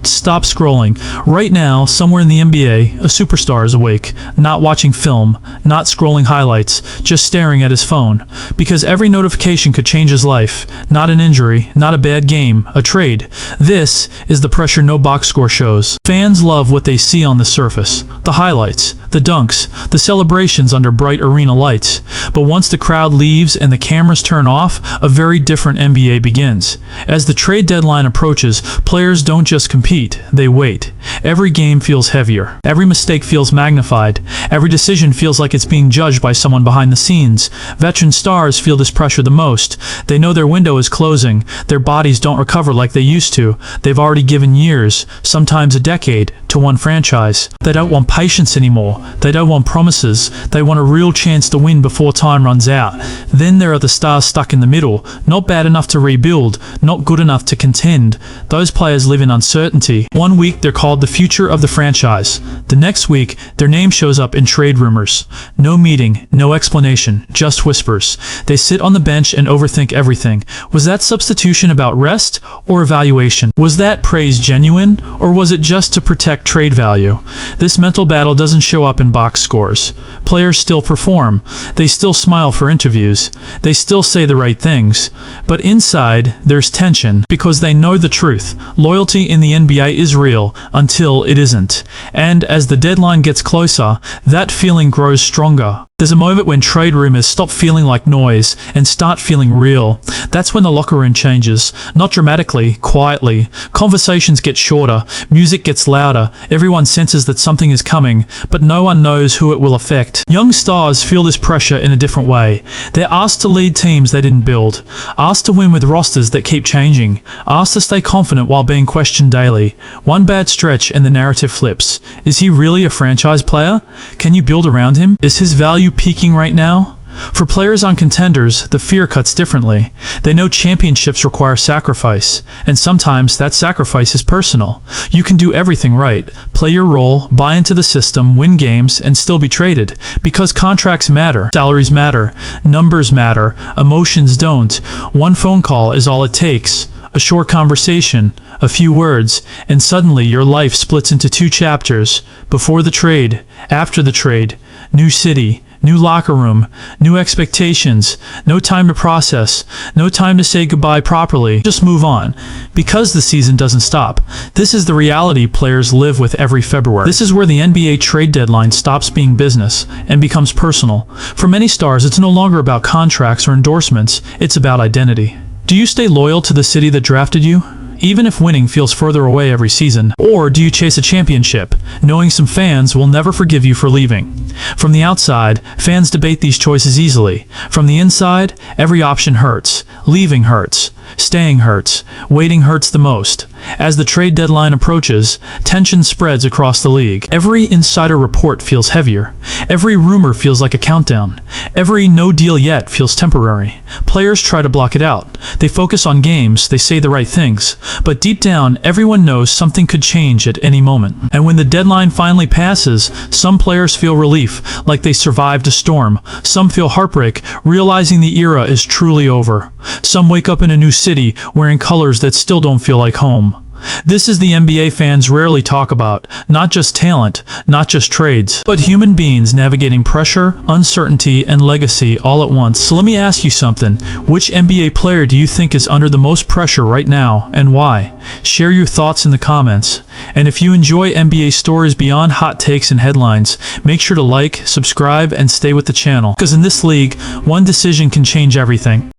Stop scrolling. Right now, somewhere in the NBA, a superstar is awake, not watching film, not scrolling highlights, just staring at his phone. Because every notification could change his life. Not an injury, not a bad game, a trade. This is the pressure no box score shows. Fans love what they see on the surface. The highlights, the dunks, the celebrations under bright arena lights. But once the crowd leaves and the cameras turn off, a very different NBA begins. As the trade deadline approaches, players don't just compete, they wait. Every game feels heavier. Every mistake feels magnified. Every decision feels like it's being judged by someone behind the scenes. Veteran stars feel this pressure the most. They know their window is closing. Their bodies don't recover like they used to. They've already given years, sometimes a decade, to one franchise. They don't want patience anymore. They don't want promises. They want a real chance to win before time runs out. Then there are the stars stuck in the middle, not bad enough to rebuild, not good enough to contend. Those players live in uncertainty. One week they're called the future of the franchise. The next week, their name shows up in trade rumors. No meeting, no explanation, just whispers. They sit on the bench and overthink everything. Was that substitution about rest or evaluation? Was that praise genuine, or was it just to protect trade value? This mental battle doesn't show up in box scores. Players still perform. They still smile for interviews. They still say the right things. But inside, there's tension, because they know the truth. Loyalty in the NBA is real until it isn't. And as the deadline gets closer, that feeling grows stronger. There's a moment when trade rumors stop feeling like noise and start feeling real. That's when the locker room changes. Not dramatically, quietly. Conversations get shorter, music gets louder, everyone senses that something is coming, but no one knows who it will affect. Young stars feel this pressure in a different way. They're asked to lead teams they didn't build, asked to win with rosters that keep changing, asked to stay confident while being questioned daily. One bad stretch and the narrative flips. Is he really a franchise player? Can you build around him? Is his value peaking right now? For players on contenders, the fear cuts differently. They know championships require sacrifice, and sometimes that sacrifice is personal. You can do everything right, play your role, buy into the system, win games, and still be traded. Because contracts matter, salaries matter, numbers matter, emotions don't. One phone call is all it takes. A short conversation, a few words, and suddenly your life splits into two chapters. Before the trade, after the trade, new city, new locker room, new expectations, no time to process, no time to say goodbye properly, just move on. Because the season doesn't stop. This is the reality players live with every February. This is where the NBA trade deadline stops being business and becomes personal. For many stars, it's no longer about contracts or endorsements, it's about identity. Do you stay loyal to the city that drafted you, even if winning feels further away every season? Or do you chase a championship, knowing some fans will never forgive you for leaving? From the outside, fans debate these choices easily. From the inside, every option hurts. Leaving hurts. Staying hurts. Waiting hurts the most. As the trade deadline approaches, tension spreads across the league. Every insider report feels heavier. Every rumor feels like a countdown. Every no deal yet feels temporary. Players try to block it out. They focus on games, they say the right things. But deep down, everyone knows something could change at any moment. And when the deadline finally passes, some players feel relief, like they survived a storm. Some feel heartbreak, realizing the era is truly over. Some wake up in a new city, wearing colors that still don't feel like home. This is the NBA fans rarely talk about, not just talent, not just trades, but human beings navigating pressure, uncertainty, and legacy all at once. So let me ask you something. Which NBA player do you think is under the most pressure right now, and why? Share your thoughts in the comments. And if you enjoy NBA stories beyond hot takes and headlines, make sure to like, subscribe, and stay with the channel. Because in this league, one decision can change everything.